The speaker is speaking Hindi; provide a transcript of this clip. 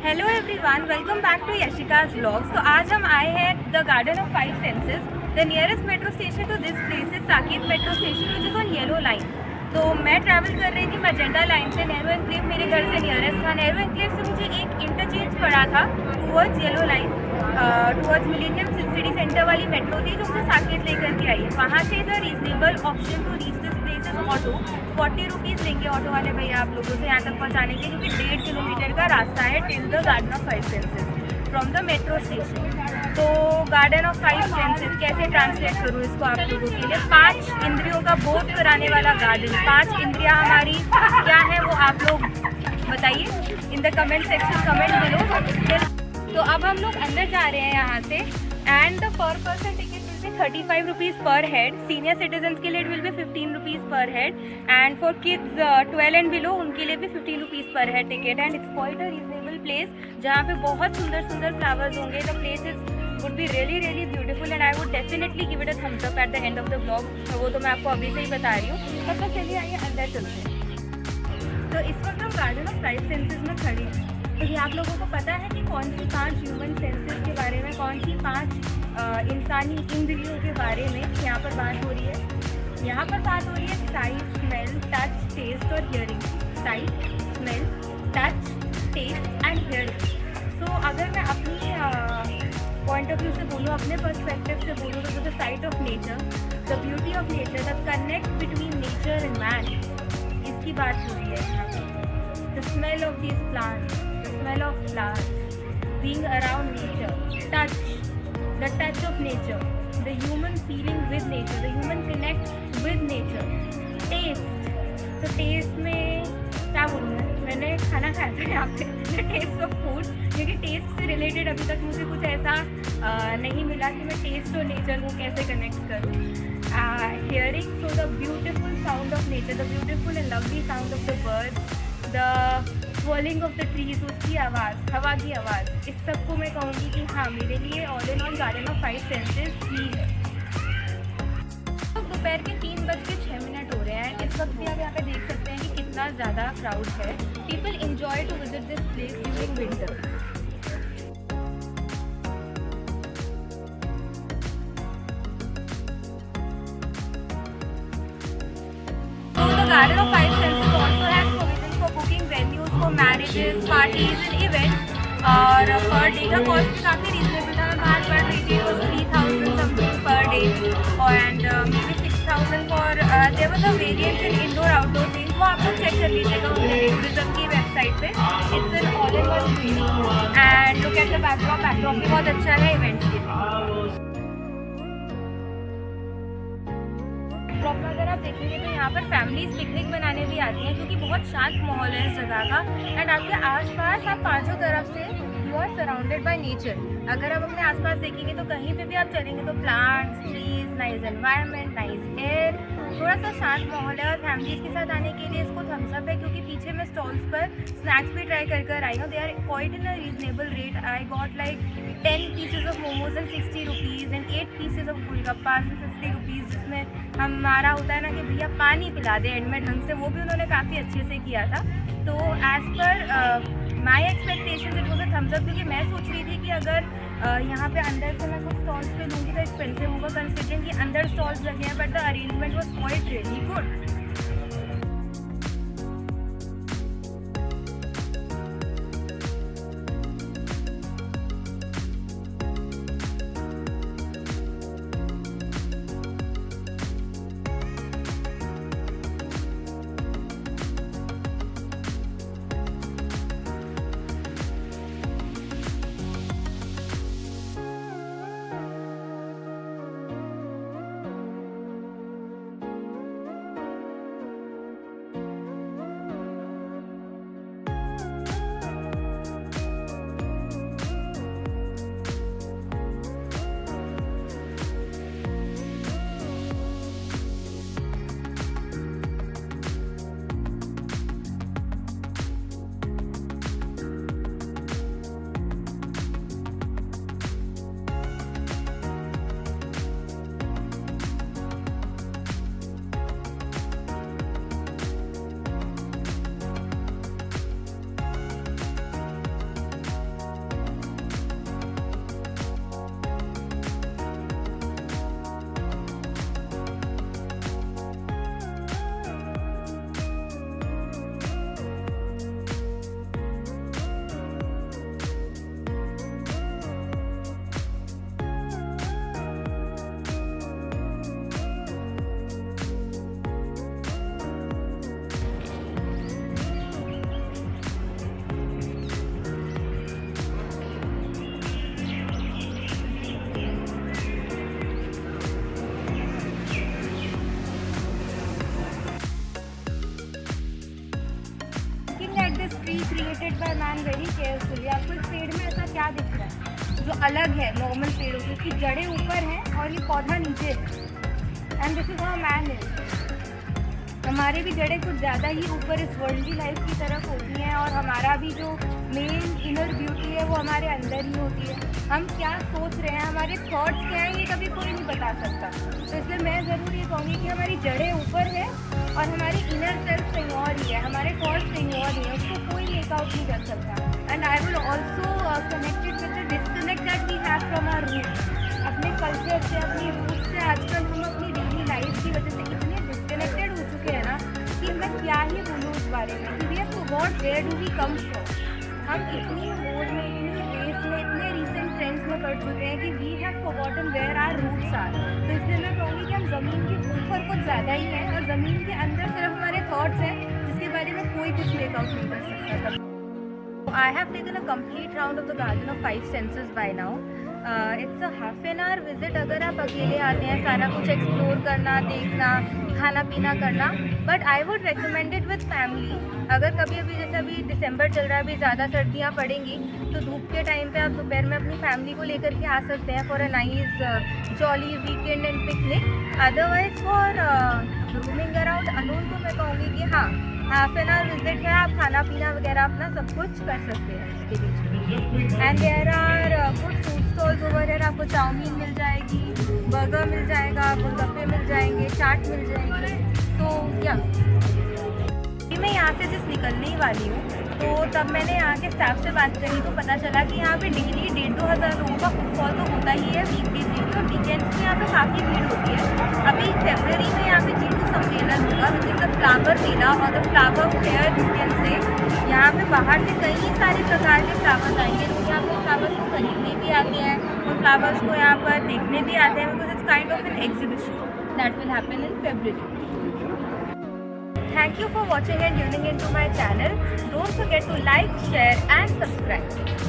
Hello everyone, welcome back to Yashika's vlogs. तो आज हम आए हैं the garden of 5 senses. The nearest metro station to this place is Saket metro station which is on yellow line. तो मैं ट्रैवल कर रही थी मैजेंटा लाइन से। नेहरू एनक्लेव मेरे घर से नियरेस्ट था। नेहरू एनक्लेव से मुझे एक इंटरचेंज पड़ा था towards yellow line, towards millennium city centre वाली मेट्रो थी जो मुझे साकेत लेकर के आई है। वहाँ से the reasonable option to reach this place is auto. 40 rupees लेंगे ऑटो वाले भैया आप लोगों से यहाँ तक पहुँचाने के, क्योंकि 1.5 किलोमीटर का रास्ता है till the garden of 5 senses from the metro station. तो गार्डन ऑफ 5 सेंसेस कैसे ट्रांसलेट करूँ इसको आप लोगों के लिए? 5 इंद्रियों का बोध कराने वाला गार्डन। 5 इंद्रियाँ हमारी क्या है वो आप लोग बताइए in the comment section, comment करो। तो अब हम लोग अंदर जा रहे हैं यहाँ से। एंड द पर person ticket will be 35 rupees पर हेड। सीनियर सिटीजन्स के लिए विल बी 15 रुपीज़ पर head. And for kids 12 and below उनके लिए भी 15 रुपीज़ पर head ticket. And it's quite a reasonable place जहाँ पे बहुत सुंदर सुंदर फ्लावर्स होंगे। The place is would be really beautiful and I would definitely give it a thumbs up at the end of the vlog। वो तो मैं आपको अभी से ही बता रही हूँ। तब तक चलिए आइए अंदर चलते हैं। तो इस वक्त हम गार्डन ऑफ 5 सेंसेस में खड़े हैं। तो ये आप लोगों को पता है कि कौन सी 5 ह्यूमन सेंसेस के बारे में, कौन सी 5 इंसानी इंद्रियों के बारे में यहाँ पर बात हो रही है? यहाँ पर बात हो रही है साइट, स्मेल, टच, टेस्ट और hearing. Sight, smell, touch, taste and hearing. So अगर मैं अपनी पॉइंट ऑफ व्यू से बोलूँ, अपने पर्सपेक्टिव से बोलूँ, तो the sight of nature, the beauty of nature, the connect between nature and man, इसकी बात हो रही है यहाँ पर। The smell of these plants, the smell of flowers, being around nature, touch, the touch of nature, the human feeling with nature, the human connect with nature. Taste, तो टेस्ट में क्या बोलूँ मैंने खाना खाया था यहाँ पे, द टेस्ट ऑफ फूड, क्योंकि टेस्ट से रिलेटेड अभी तक मुझे कुछ ऐसा नहीं मिला कि मैं टेस्ट और नेचर को कैसे कनेक्ट करूँ। Hearing, so the beautiful sound of nature, the beautiful and lovely sound of the birds, the swirling of the trees, उसकी आवाज़, हवा की आवाज़, इस सब को मैं कहूँगी कि हाँ मेरे लिए all in all garden of 5 senses ही है। दोपहर के 3:06 हो रहे हैं। इस वक्त भी आप यहाँ पे देख सकते हैं कि कितना ज़्यादा क्राउड है। People enjoy to visit this place during winter. The Garden of 5 Senses also has provisions for booking venues for marriages, parties and events। और पर डे का कॉस्ट भी काफ़ी रीजनेबल था। मैं बाहर पढ़ रही थी, वो 3000 something per day and may be 6000 for their was a variant in indoor outdoor things. वो आप लोग चेक कर लीजिएगा उनके टूरिज्म की वेबसाइट पे। It's an all in one training and look at the backdrop. Backdrop भी बहुत अच्छा है इवेंट्स के लिए। में अगर आप देखेंगे तो यहाँ पर फैमिलीज पिकनिक बनाने भी आती हैं, क्योंकि बहुत शांत माहौल है इस जगह का। एंड आपके आसपास आप पांचों तरफ से you are surrounded by nature. अगर आप अपने आसपास देखेंगे तो कहीं पे भी आप चलेंगे तो plants, trees, nice environment, nice air, थोड़ा सा शांत माहौल है। और फैमिलीज के साथ आने के लिए इसको थम्स अप है, क्योंकि पीछे मैं स्टॉल्स पर स्नैक्स भी ट्राई कर आई हूँ। They are quite in a reasonable rate. I got like 10 pieces of momos and 60 rupees and 8 pieces of golgappas and 50 rupees, जिसमें हमारा होता है ना कि भैया पानी पिला दे एंड में ढंग से, वो भी उन्होंने काफ़ी अच्छे से किया था। तो as per my expectation it was a thumbs up, क्योंकि मैं सोच रही थी कि अगर यहाँ पे अंदर से मैं कुछ स्टॉल्स पे लूँगी तो एक्सपेंसिव होगा, कंसिडरिंग कि अंदर स्टॉल्स लगे हैं, but the arrangement was quite really good. जो अलग है नॉर्मल पेड़ों से, उसकी जड़ें ऊपर हैं और ये पौधा नीचे है। And this is how man is. हमारे भी जड़ें कुछ ज़्यादा ही ऊपर इस वर्ल्डली लाइफ की तरफ होती हैं और हमारा भी जो मेन इनर ब्यूटी है वो हमारे अंदर ही होती है। हम क्या सोच रहे हैं, हमारे थॉट्स क्या हैं, ये कभी कोई नहीं बता सकता। तो इसलिए मैं ज़रूर ये कहूँगी कि हमारी जड़ें ऊपर है और हमारी इनर सेल्फ कहीं और ही है, हमारे थॉट्स कहीं और ही है, उसको कोई मेकआउट नहीं कर सकता। And I will also connected with the disconnect that we have from our root. अपने कल्चर से, अपनी रूट से आजकल हम अपनी डेली लाइफ की वजह से इतने डिस्कनेक्टेड हो चुके हैं ना कि मैं क्या ही बोलूँ उस बारे में कि we have forgot where do we come from. हम इतनी मोड में, इतनी रेस में, इतने रिसेंट ट्रेंड्स में पड़ चुके हैं कि we have forgotten where our roots are. तो इसलिए मैं कहूँगी कि हम ज़मीन के ऊपर कुछ ज़्यादा ही हैं और ज़मीन के अंदर सिर्फ हमारे थॉट्स हैं जिसके बारे में कोई कुछ मेकआउट नहीं कर सकता। I have taken a complete round of the Garden of Five Senses by now. It's a half an hour visit अगर आप अकेले आते हैं, सारा कुछ एक्सप्लोर करना, देखना, खाना पीना करना। But I would recommend it with family. अगर कभी अभी जैसे अभी दिसंबर चल रहा है, अभी ज़्यादा सर्दियाँ पड़ेंगी तो धूप के टाइम पे आप दोपहर में अपनी फैमिली को लेकर के आ सकते हैं for a nice jolly weekend and picnic. Otherwise for roaming around alone तो मैं कहूँगी कि हाँ, हाफ एन आवर विजिट है, आप खाना पीना वगैरह अपना सब कुछ कर सकते हैं इसके बीच में। And there are good food stalls over there. आपको चाउमीन मिल जाएगी, बर्गर मिल जाएगा, गोलगप्पे मिल जाएंगे, चाट मिल जाएगी। तो या मैं यहाँ से जिस निकलने ही वाली हूँ तो तब मैंने यहाँ के स्टाफ से बात करी तो पता चला कि यहाँ पे डेली 1,500 लोगों का फुटफॉल तो होता ही है वीकडेज में, और वीकेंड्स में यहाँ पे काफ़ी भीड़ होती है। अभी फरवरी में यहाँ पे G2 सम्मेलन होगा, विच इज़ द फ्लावर मेला और the flower fair you can say. यहाँ पे बाहर से कई सारे प्रकार के फ्लावर्स आएंगे, लोग यहाँ पे फ्लावर्स को खरीदने भी आते हैं और फ्लावर्स को यहाँ पर देखने भी आते हैं, because it's kind of an exhibition that will happen in February. Thank you for watching and tuning into my channel. Don't forget to like, share and subscribe.